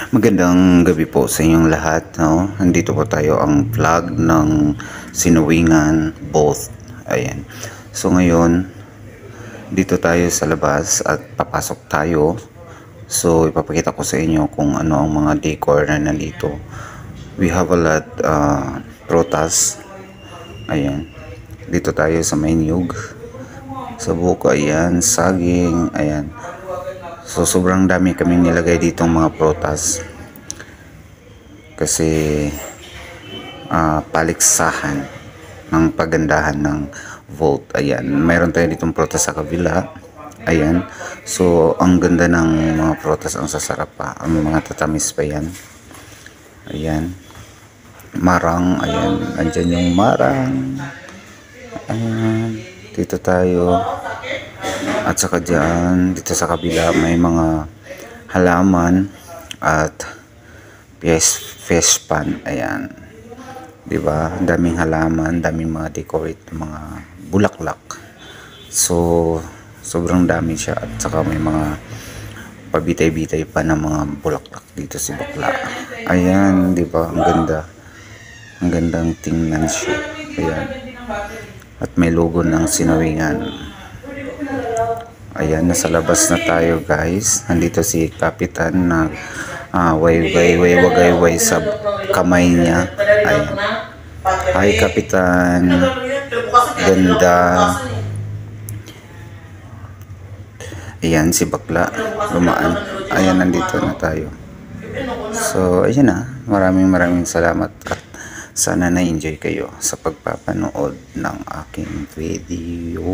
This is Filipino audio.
Magandang gabi po sa inyong lahat, no? Nandito po tayo ang vlog ng Sinuwingan Both. Ayan. So ngayon, dito tayo sa labas at papasok tayo. So ipapakita ko sa inyo kung ano ang mga decor na nandito. We have a lot prutas. Ayan. Dito tayo sa may niyog. Sa buko, ayan, saging, ayan. So sobrang dami kaming nilagay ditong mga prutas kasi paligsahan ng pagandahan ng vote. Ayan, mayroon tayo ditong prutas sa kabila. Ayan, so ang ganda ng mga prutas, ang sasarap pa, ang mga tatamis pa yan. Ayan, marang, ayan, andyan yung marang. Ayan, dito tayo. At saka dyan, dito sa kabila, may mga halaman at fish pan. Ayan. Diba? Daming halaman, daming mga decorate, mga bulaklak. So, sobrang dami siya. At saka may mga pabitay-bitay pa ng mga bulaklak dito si bakla. Ayan, diba? Ang ganda. Ang gandang tingnan siya. Ayan. At may logo ng Sinuwingan. Ayan, nasa labas na tayo guys. Nandito si Kapitan na wagay sa kamay niya. Ayan. Hi Kapitan. Ganda. Ayan si bakla. Lumaan. Ayan, nandito na tayo. So, ayan na. Maraming salamat at sana na-enjoy kayo sa pagpapanood ng aking video.